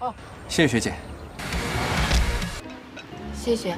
哦，谢谢学姐。谢谢。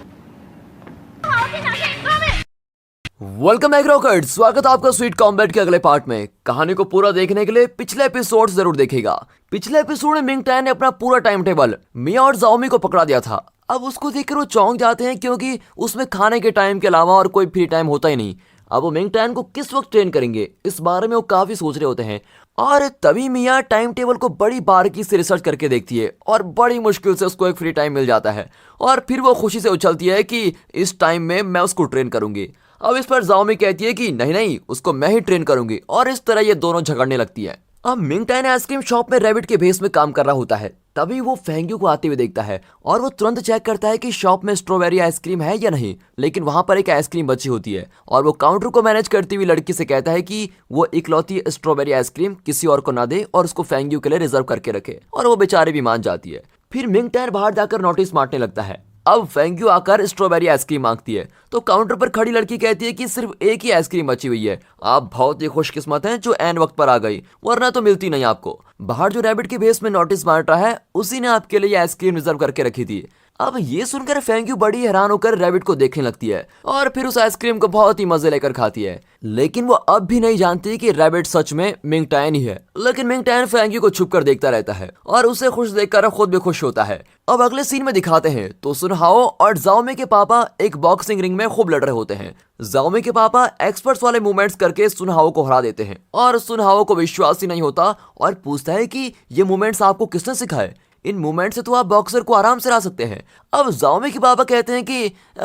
welcome back rocket. स्वागत है आपका स्वीट कॉम्बैट के अगले पार्ट में। कहानी को पूरा देखने के लिए पिछले एपिसोड जरूर देखिएगा। पिछले एपिसोड में मिंग टैन ने अपना पूरा टाइम टेबल मिया और जाओमी को पकड़ा दिया था। अब उसको देखकर वो चौंक जाते हैं क्योंकि उसमें खाने के टाइम के अलावा और कोई फ्री टाइम होता ही नहीं। अब वो मिंग टैन को किस वक्त ट्रेन करेंगे इस बारे में वो काफी सोच रहे होते हैं। और तभी मिया टाइम टेबल को बड़ी बारीकी से रिसर्च करके देखती है और बड़ी मुश्किल से उसको एक फ्री टाइम मिल जाता है। और फिर वो खुशी से उछलती है कि इस टाइम में मैं उसको ट्रेन करूंगी। अब इस पर जाओमी कहती है कि नहीं नहीं, उसको मैं ही ट्रेन करूंगी। और इस तरह ये दोनों झगड़ने लगती है। अब मिंग टैन आइसक्रीम शॉप में रैबिट के भेस में काम कर रहा होता है। तभी वो फेंग्यू को आते हुए देखता है और वो तुरंत चेक करता है कि शॉप में स्ट्रॉबेरी आइसक्रीम है या नहीं। लेकिन वहां पर एक आइसक्रीम बची होती है और वो काउंटर को मैनेज करती हुई लड़की से कहता है कि वो इकलौती स्ट्रॉबेरी आइसक्रीम किसी और को ना दे और उसको फेंग्यू के लिए रिजर्व करके रखे। और वो बेचारी भी मान जाती है। फिर मिंग टैन बाहर जाकर नोटिस बांटने लगता है। अब फेंग्यू आकर स्ट्रॉबेरी आइसक्रीम मांगती है तो काउंटर पर खड़ी लड़की कहती है कि सिर्फ एक ही आइसक्रीम बची हुई है। आप बहुत ही खुशकिस्मत हैं जो एन वक्त पर आ गई, वरना तो मिलती नहीं आपको। बाहर जो रैबिट के भेस में नोटिस बांट रहा है उसी ने आपके लिए आइसक्रीम रिजर्व करके रखी थी। अब ये सुनकर फेंग्यू बड़ी हैरान होकर रैबिट को देखने लगती है और फिर उस आइसक्रीम को बहुत ही मजे लेकर खाती है। लेकिन वो अब भी नहीं जानती कि रैबिट सच में मिंग टैन ही है। लेकिन मिंग टैन फेंग्यू को छुप कर देखता रहता है और उसे खुश देखकर खुद भी खुश होता है। अब अगले सीन में दिखाते हैं तो सुनहाओ और जाओमी के पापा एक बॉक्सिंग रिंग में खूब लड़ रहे होते हैं। जाओमी के पापा एक्सपर्ट्स वाले मूवमेंट्स करके सुनहाओ को हरा देते हैं और सुनहाओ को विश्वास ही नहीं होता और पूछता है कि ये मूवमेंट्स आपको किसने सिखाए? इन मूवमेंट से तो आप बॉक्सर को आराम से हरा सकते हैं। अब जाओमी के पापा कहते हैं कि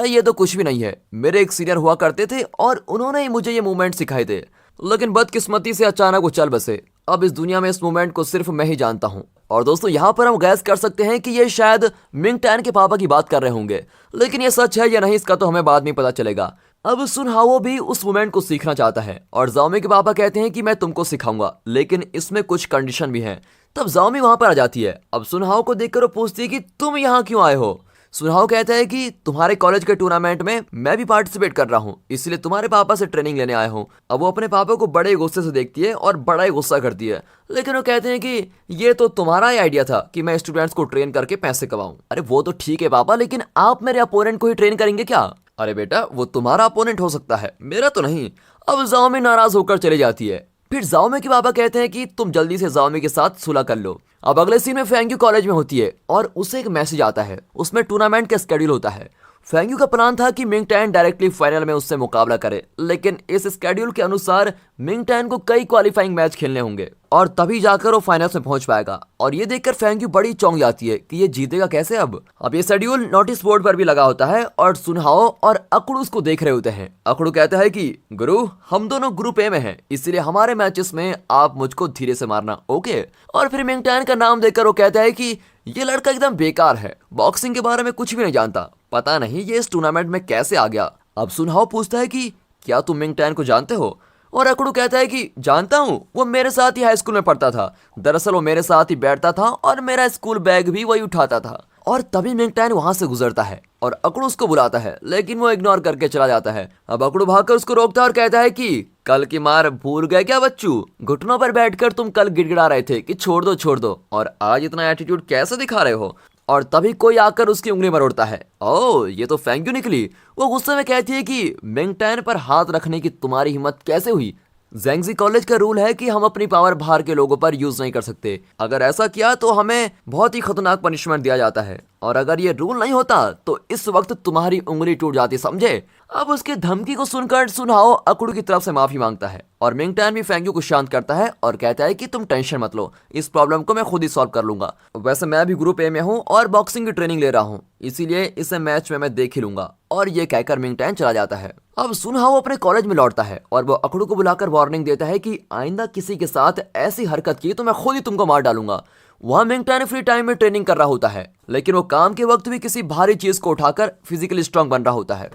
ये तो कुछ भी नहीं है, मेरे एक सीनियर हुआ करते थे और उन्होंने ही मुझे ये मूवमेंट सिखाए थे। लेकिन बदकिस्मती से अचानक वो चल बसे। अब इस दुनिया में इस मूवमेंट को सिर्फ मैं ही जानता हूँ। और दोस्तों यहाँ पर हम गैस कर सकते हैं कि ये शायद मिंग टैन के पापा की बात कर रहे होंगे। लेकिन ये सच है या नहीं इसका तो हमें बाद में पता चलेगा। अब सुनहाओ भी उस मूवमेंट को सीखना चाहता है और जाओमी के पापा कहते हैं कि मैं तुमको सिखाऊंगा, लेकिन इसमें कुछ कंडीशन भी हैं। तब जाओमी वहां पर आ जाती है। अब सुनहाओ को देखकर वो पूछती है कि तुम यहाँ क्यों आए हो? सुनहाओ कहता है कि तुम्हारे कॉलेज के टूर्नामेंट में मैं भी पार्टिसिपेट कर रहा हूँ, इसलिए तुम्हारे पापा से ट्रेनिंग लेने आया हूँ। अब वो अपने पापा को बड़े गुस्से से देखती है और बड़ा ही गुस्सा करती है। लेकिन वो कहते हैं कि ये तो तुम्हारा ही आइडिया था कि मैं स्टूडेंट्स को ट्रेन करके पैसे कमाऊं। अरे वो तो ठीक है पापा, लेकिन आप मेरे अपोनेंट को ही ट्रेन करेंगे क्या? अरे बेटा वो तुम्हारा अपोनेंट हो सकता है, मेरा तो नहीं। अब जाओमी नाराज होकर चली जाती है। फिर जाओमी के पापा कहते हैं कि तुम जल्दी से जाओमी के साथ सुलह कर लो। अब अगले सीन में फेंग्यू कॉलेज में होती है और उसे एक मैसेज आता है, उसमें टूर्नामेंट का स्केड्यूल होता है। फेंग्यू का प्लान था कि मिंग टैन डायरेक्टली फाइनल में उससे मुकाबला करे, लेकिन इस स्केड्यूल के अनुसार मिंग टैन को कई क्वालिफाइंग मैच खेलने होंगे और तभी जाकर वो फाइनल्स में पहुंच पाएगा। और ये देखकर फेंग्यू बड़ी चौंक जाती है कि ये जीतेगा कैसे। अब ये शेड्यूल नोटिस बोर्ड पर भी लगा होता है और सुनहाओ और अकड़ू उसको देख रहे होते हैं। अकड़ू कहता है कि गुरु हम दोनों ग्रुप ए में हैं, इसलिए हमारे मैचेस में आप मुझको धीरे से मारना, ओके? और फिर मिंग टैन का नाम देखकर वो कहता है कि ये लड़का एकदम बेकार है, बॉक्सिंग के बारे में कुछ भी नहीं जानता, पता नहीं ये इस टूर्नामेंट में कैसे आ गया। अब सुनहाओ पूछता है कि क्या तुम मिंग टैन को जानते हो? और अकड़ू कहता है कि जानता हूँ, वो मेरे साथ ही हाई स्कूल में पढ़ता था। दरअसल वो मेरे साथ ही बैठता था और मेरा स्कूल बैग भी वही उठाता था। और तभी मिंग टैन वहां से गुजरता है और अकड़ू उसको बुलाता है, लेकिन वो इग्नोर करके चला जाता है। अब अकड़ू भागकर उसको रोकता है और कहता है कि कल की मार भूल गए क्या बच्चू? घुटनों पर बैठकर तुम कल गिड़गिड़ा रहे थे कि छोड़ दो छोड़ दो, और आज इतना एटीट्यूड कैसे दिखा रहे हो? और तभी कोई आकर उसकी उंगली मरोड़ता है। ओह ये तो फेंग्यू निकली। वो गुस्से में कहती है कि मिंग टैन पर हाथ रखने की तुम्हारी हिम्मत कैसे हुई? ज़ेंगजी कॉलेज का रूल है कि हम अपनी पावर बाहर के लोगों पर यूज नहीं कर सकते। अगर ऐसा किया तो हमें बहुत ही खतरनाक पनिशमेंट दिया जाता है, और अगर ये रूल नहीं होता तो इस वक्त तुम्हारी उंगली टूट जाती, समझे? अब उसके धमकी को सुनकर सुनहाओ अकड़ू की तरफ से माफी मांगता है और मिंग टैन भी फेंग्यू को शांत करता है और कहता है कि तुम टेंशन मत लो, इस प्रॉब्लम को मैं खुद ही सॉल्व कर लूंगा। वैसे मैं भी ग्रुप ए में हूँ और बॉक्सिंग की ट्रेनिंग ले रहा हूँ, इसीलिए इसे मैच में मैं देख ही लूंगा। और ये कहकर मिंग टैन चला जाता है। अब सुनहाओ अपने कॉलेज में लौटता है और वो अकड़ू को बुलाकर वार्निंग देता है कि आइंदा किसी के साथ ऐसी हरकत की तो मैं खुद ही तुमको मार डालूंगा। वहां मिंग टैन फ्री टाइम में ट्रेनिंग कर रहा होता है, लेकिन वो काम के वक्त भी किसी भारी चीज को उठाकर फिजिकली स्ट्रांग बन रहा होता है।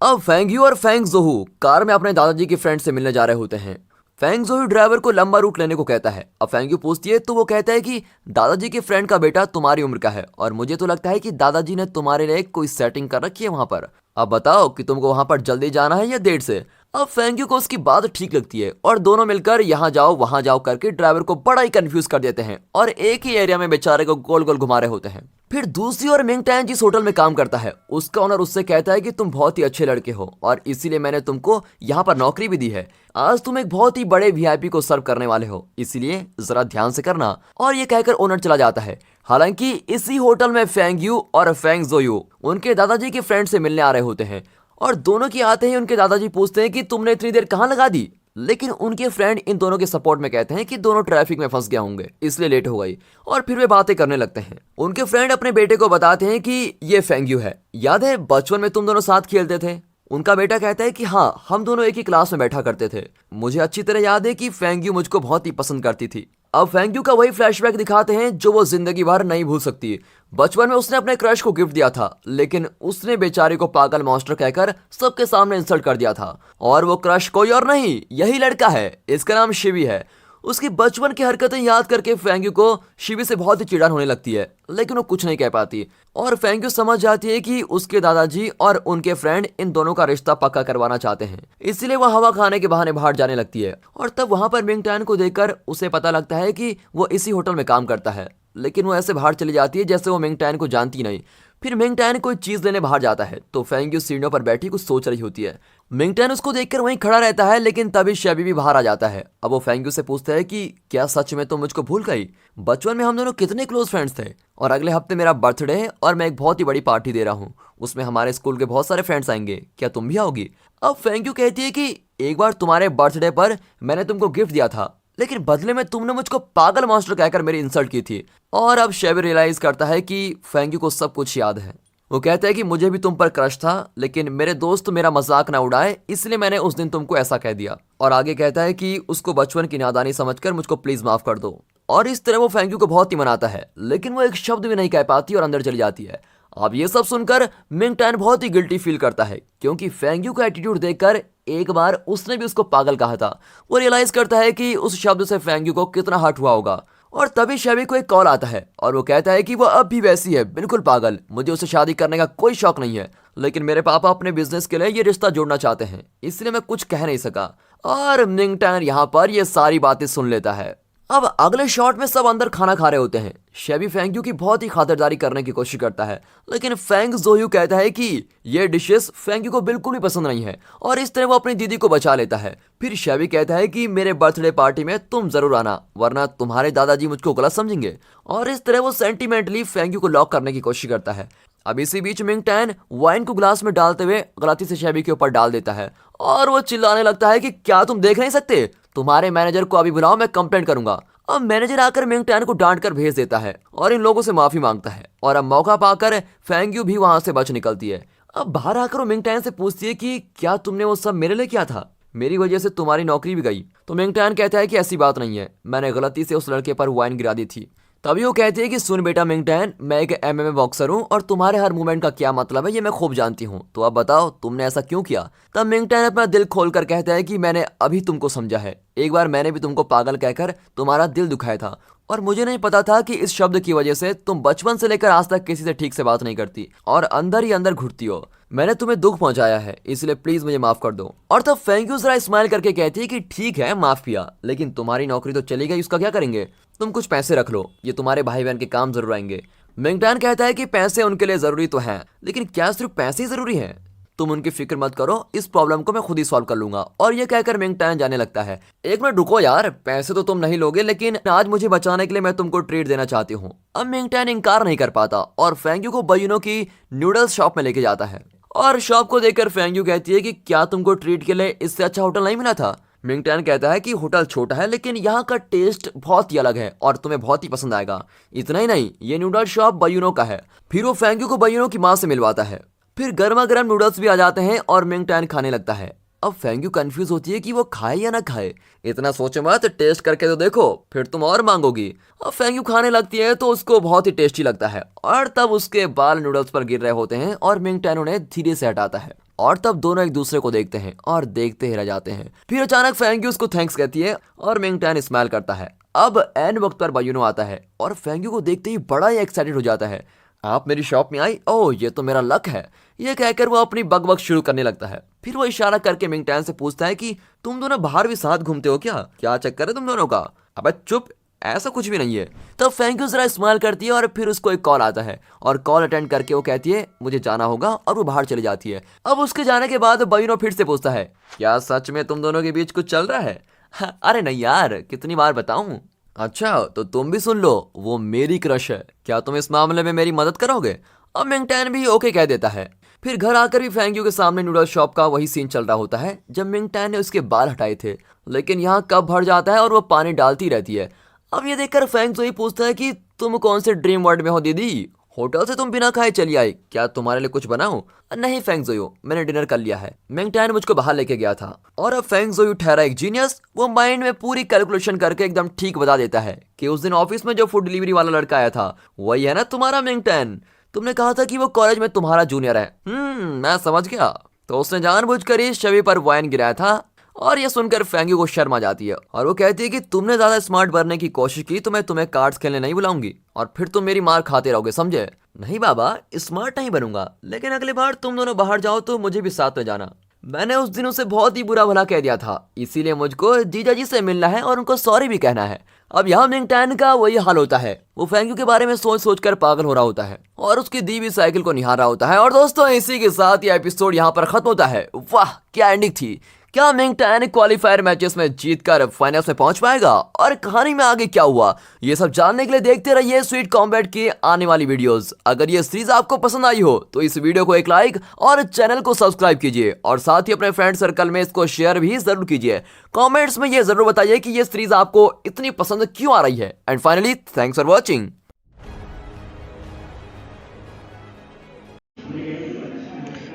अब फेंग्यू और फेंग जोहू कार में अपने दादाजी के फ्रेंड से मिलने जा रहे होते हैं। फेंग जोहू ड्राइवर को लंबा रूट लेने को कहता है। अब फेंग्यू पूछती है तो वो कहता है कि दादाजी के फ्रेंड का बेटा तुम्हारी उम्र का है और मुझे तो लगता है कि दादाजी ने तुम्हारे लिए कोई सेटिंग कर रखी है वहां पर। अब बताओ कि तुमको वहां पर जल्दी जाना है या देर से? अब फेंग्यू को उसकी बात ठीक लगती है और दोनों मिलकर यहाँ जाओ वहां जाओ करके ड्राइवर को बड़ा ही कंफ्यूज कर देते हैं और एक ही एरिया में बेचारे को गोल गोल घुमा रहे होते हैं। फिर दूसरी ओर मिंग टैन जिस होटल में काम करता है उसका ओनर उससे कहता है कि तुम बहुत ही अच्छे लड़के हो और इसीलिए मैंने तुमको यहाँ पर नौकरी भी दी है। आज तुम एक बहुत ही बड़े वीआईपी को सर्व करने वाले हो, इसीलिए जरा ध्यान से करना। और ये कहकर ओनर चला जाता है। हालांकि इसी होटल में फेंग यू और फेंग जोयू उनके दादाजी के फ्रेंड से मिलने आ रहे होते हैं और दोनों की आते ही उनके दादाजी पूछते हैं कि तुमने इतनी देर कहाँ लगा दी, लेकिन उनके फ्रेंड इन दोनों के सपोर्ट में कहते हैं कि दोनों ट्रैफिक में फंस गए होंगे इसलिए लेट हो गई। और फिर वे बातें करने लगते हैं। उनके फ्रेंड अपने बेटे को बताते हैं कि ये फेंग्यू है, याद है बचपन में तुम दोनों साथ खेलते थे। उनका बेटा कहता है कि हाँ, हम दोनों एक ही क्लास में बैठा करते थे। मुझे अच्छी तरह याद है कि फेंग्यू मुझको बहुत ही पसंद करती थी। अब फेंग्यू का वही फ्लैशबैक दिखाते हैं जो वो जिंदगी भर नहीं भूल सकती। बचपन में उसने अपने क्रश को गिफ्ट दिया था, लेकिन उसने बेचारे को पागल मॉन्स्टर कहकर सबके सामने इंसल्ट कर दिया था। और वो क्रश कोई और नहीं, यही लड़का है, इसका नाम शिवी है। उसकी बचपन की हरकतें याद करके फेंग्यू को शिवी से बहुत ही चिढ़न होने लगती है, लेकिन वो कुछ नहीं कह पाती। और फेंग्यू समझ जाती है कि उसके दादाजी और उनके फ्रेंड इन दोनों का रिश्ता पक्का करवाना चाहते हैं, इसलिए वो हवा खाने के बहाने बाहर जाने लगती है। और तब वहां पर मिंग टैन को देखकर उसे पता लगता है कि वो इसी होटल में काम करता है, लेकिन वो ऐसे बाहर चली जाती है जैसे वो मिंग टैन को जानती नहीं। फिर मिंग टैन कोई चीज लेने बाहर जाता है तो फेंग्यू सीढ़ियों पर बैठी कुछ सोच रही होती है। मिंग टैन उसको देखकर वहीं खड़ा रहता है, लेकिन तभी शेबी भी बाहर आ जाता है। अब वो फेंग्यू से पूछता है कि क्या सच में तुम मुझको भूल गई? बचपन में हम दोनों कितने क्लोज फ्रेंड्स थे, और अगले हफ्ते मेरा बर्थडे है और मैं एक बहुत ही बड़ी पार्टी दे रहा हूँ, उसमें हमारे स्कूल के बहुत सारे फ्रेंड्स आएंगे, क्या तुम भी आओगी? अब फेंग्यू कहती है कि एक बार तुम्हारे बर्थडे पर मैंने तुमको गिफ्ट दिया था, लेकिन बदले में तुमने मुझको पागल मास्टर कहकर मेरी इंसल्ट की थी। और अब शेबी रियलाइज करता है कि फेंग्यू को सब कुछ याद है। वो कहता है कि मुझे भी तुम पर क्रश था, लेकिन मेरे दोस्त मेरा मजाक ना उड़ाए इसलिए मैंने उस दिन तुमको ऐसा कह दिया। और आगे कहता है कि उसको बचपन की नादानी समझकर मुझको प्लीज माफ कर दो। और इस तरह वो फेंग्यू को बहुत ही मनाता है, लेकिन वो एक शब्द भी नहीं कह पाती और अंदर चली जाती है। अब ये सब सुनकर मिंग टैन बहुत ही गिल्टी फील करता है, क्योंकि फेंग्यू का एटीट्यूड देखकर एक बार उसने भी उसको पागल कहा था। वो रियलाइज करता है कि उस शब्द से फेंग्यू को कितना हर्ट हुआ होगा। और तभी शेबी को एक कॉल आता है और वो कहता है कि वो अब भी वैसी है, बिल्कुल पागल, मुझे उससे शादी करने का कोई शौक नहीं है, लेकिन मेरे पापा अपने बिजनेस के लिए ये रिश्ता जोड़ना चाहते हैं, इसलिए मैं कुछ कह नहीं सका। और मिंग टैन यहाँ पर ये सारी बातें सुन लेता है। अब अगले शॉट में सब अंदर खाना खा रहे होते हैं। शेबी फेंग्यू की बहुत ही खातिरदारी करने की कोशिश करता है, लेकिन फेंग जोयू कहता है कि ये डिशेस फेंग्यू को बिल्कुल भी पसंद नहीं है, और इस तरह वो अपनी दीदी को बचा लेता है। फिर शेबी कहता है कि मेरे बर्थडे पार्टी में तुम जरूर आना, वरना तुम्हारे दादाजी मुझको गलत समझेंगे। और इस तरह वो सेंटिमेंटली फेंग्यू को लॉक करने की कोशिश करता है। अब इसी बीच मिंग टैन वाइन को ग्लास में डालते हुए गलती से शेबी के ऊपर डाल देता है और वो चिल्लाने लगता है कि क्या तुम देख नहीं सकते, तुम्हारे मैनेजर को अभी बुलाओ, मैं कंप्लेंट करूंगा। अब मैनेजर आकर मिंग टैन को डांट कर भेज देता है और इन लोगों से माफी मांगता है। और अब मौका पाकर फेंग्यू भी वहां से बच निकलती है। अब बाहर आकर वो मिंग टैन से पूछती है कि क्या तुमने वो सब मेरे लिए किया था, मेरी वजह से तुम्हारी नौकरी भी गई। तो मिंग टैन कहता है कि ऐसी बात नहीं है, मैंने गलती से उस लड़के पर वाइन गिरा दी थी। तभी वो कहती है कि सुन बेटा मिंग टैन, मैं एक एमएमए बॉक्सर हूँ और तुम्हारे हर मूवमेंट का क्या मतलब है ये मैं खूब जानती हूँ, तो अब बताओ तुमने ऐसा क्यों किया। तब मिंग टैन अपना दिल खोलकर कहता है कि मैंने अभी तुमको समझा है, एक बार मैंने भी तुमको पागल कहकर तुम्हारा दिल दुखाया था, और मुझे नहीं पता था कि इस शब्द की वजह से तुम बचपन से लेकर आज तक किसी से ठीक से बात नहीं करती और अंदर ही अंदर घुटती हो। मैंने तुम्हें दुख पहुंचाया है, इसलिए प्लीज मुझे माफ कर दो। और तब फेंग्यू जरा स्माइल करके कहती है कि ठीक है माफ किया, लेकिन तुम्हारी नौकरी तो चली गई, उसका क्या करेंगे? तुम कुछ पैसे रख लो, ये तुम्हारे भाई बहन के काम जरूर आएंगे। मिंग टैन कहता है कि पैसे उनके लिए जरूरी तो हैं, लेकिन क्या सिर्फ पैसे ही जरूरी हैं? तुम उनकी फिक्र मत करो, इस प्रॉब्लम को मैं खुद ही सॉल्व कर लूंगा। और ये कहकर मिंग टैन जाने लगता है। एक मिनट रुको यार, पैसे तो तुम नहीं लोगे, लेकिन आज मुझे बचाने के लिए मैं तुमको ट्रीट देना चाहती हूँ। अब मिंग टैन इनकार नहीं कर पाता और फेंग्यू को बयूनो की नूडल्स शॉप में लेके जाता है। और शॉप को देखकर फेंग्यू कहती है कि क्या तुमको ट्रीट के लिए इससे अच्छा होटल नहीं मिला था? मिंग टैन कहता है कि होटल छोटा है, लेकिन यहाँ का टेस्ट बहुत ही अलग है और तुम्हें बहुत ही पसंद आएगा। इतना ही नहीं, ये नूडल शॉप बयूनो का है। फिर वो फेंग्यू को बयूनो की माँ से मिलवाता है। फिर गर्मा गर्म नूडल्स भी आ जाते हैं और मिंग टैन खाने लगता है। अब फेंग्यू कंफ्यूज होती है कि वो खाए या ना खाए। इतना सोचे मत, टेस्ट करके तो देखो, फिर तुम और मांगोगी। अब फेंग्यू खाने लगती है तो उसको बहुत ही टेस्टी लगता है, और तब उसके बाल नूडल्स पर गिर रहे होते हैं और मिंग टैन उन्हें धीरे से हटाता है। और तब दोनों एक दूसरे को देखते हैं और देखते ही रह जाते हैं। फिर अचानक फेंग्यू उसको थैंक्स कहती है और मिंग टैन स्माइल करता है। अब एन वक्त पर बयूनो आता है और फेंग्यू को देखते ही बड़ा ही एक्साइटेड हो जाता है। आप मेरी शॉप में आई, ओह ये तो मेरा लक है। ये कहकर वो अपनी बकबक शुरू करने लगता है। फिर वो इशारा करके मिंगटैन से पूछता है कि तुम दोनों बाहर भी साथ घूमते हो क्या चक्कर है तुम दोनों का? अबे चुप, ऐसा कुछ भी नहीं है। तब फेंग यू जरा स्माइल करती है और फिर उसको एक कॉल आता है और कॉल अटेंड करके वो कहती है मुझे जाना होगा और वो बाहर चली जाती है। अब उसके जाने के बाद बायुनो फिर से पूछता है क्या सच में तुम दोनों के बीच कुछ चल रहा है? अरे नहीं यार, कितनी बार बताऊं? अच्छा तो तुम भी सुन लो, वो मेरी क्रश है, क्या तुम इस मामले में मेरी मदद करोगे? अब मिंगटैन भी ओके कह देता है। फिर घर आकर भी फेंग यू के सामने नूडल शॉप का वही सीन चल रहा होता है जब मिंगटैन ने उसके बाल हटाए थे, लेकिन यहाँ कप भर जाता है और वो पानी डालती रहती है। अब ये देखकर फेंग जोई पूछता है कि तुम कौन से ड्रीम वर्ल्ड में हो दीदी? होटल से तुम बिना खाए चली आई, क्या तुम्हारे लिए कुछ बनाऊं? नहीं फेंग जोयू, मैंने डिनर कर लिया है, मिंगटैन मुझको बाहर लेके गया था। और अब फेंग जोयू ठहरा एक जीनियस, वो माइंड में पूरी कैलकुलेशन करके एकदम ठीक बता देता है कि उस दिन ऑफिस में जो फूड डिलीवरी वाला लड़का आया था वही है ना तुम्हारा मिंगटैन? तुमने कहा था कि वो कॉलेज में तुम्हारा जूनियर है। मैं समझ गया। तो उसने जानबूझकर इस छवि पर वाइन गिराया था। और ये सुनकर फेंग यू को शर्म आ जाती है और वो कहती है कि तुमने ज्यादा स्मार्ट बनने की कोशिश की तो मैं तुम्हें कार्ड्स खेलने नहीं बुलाऊंगी और फिर तुम मेरी मार खाते रहोगे, समझे? नहीं बाबा, स्मार्ट नहीं बनूंगा, लेकिन अगली बार तुम दोनों बाहर जाओ तो मुझे भी साथ में जाना। मैंने उस दिन उसे बहुत ही बुरा भला कह दिया था, इसीलिए मुझको जीजा जी से मिलना है और उनको सॉरी भी कहना है। अब यहाँ मिंगटैन का वही हाल होता है, वो फेंग यू के बारे में सोच सोच कर पागल हो रहा होता है और उसकी दी हुई साइकिल को निहार रहा होता है। और दोस्तों इसी के साथ ये एपिसोड यहाँ पर खत्म होता है। वाह क्या एंडिंग थी! क्या मिंगटैन क्वालिफायर मैचेस में जीतकर फाइनल्स में पहुंच पाएगा और कहानी में आगे क्या हुआ, ये सब जानने के लिए देखते रहिए स्वीट कॉम्बैट की आने वाली वीडियोस। अगर ये सीरीज आपको पसंद आई हो तो इस वीडियो को एक लाइक और चैनल को सब्सक्राइब कीजिए और साथ ही अपने फ्रेंड सर्कल में इसको शेयर भी जरूर कीजिए। कमेंट्स में ये जरूर बताइए कि ये सीरीज आपको इतनी पसंद क्यों आ रही है। And finally thanks for watching.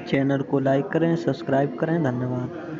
Channel को लाइक करें, सब्सक्राइब करें। धन्यवाद।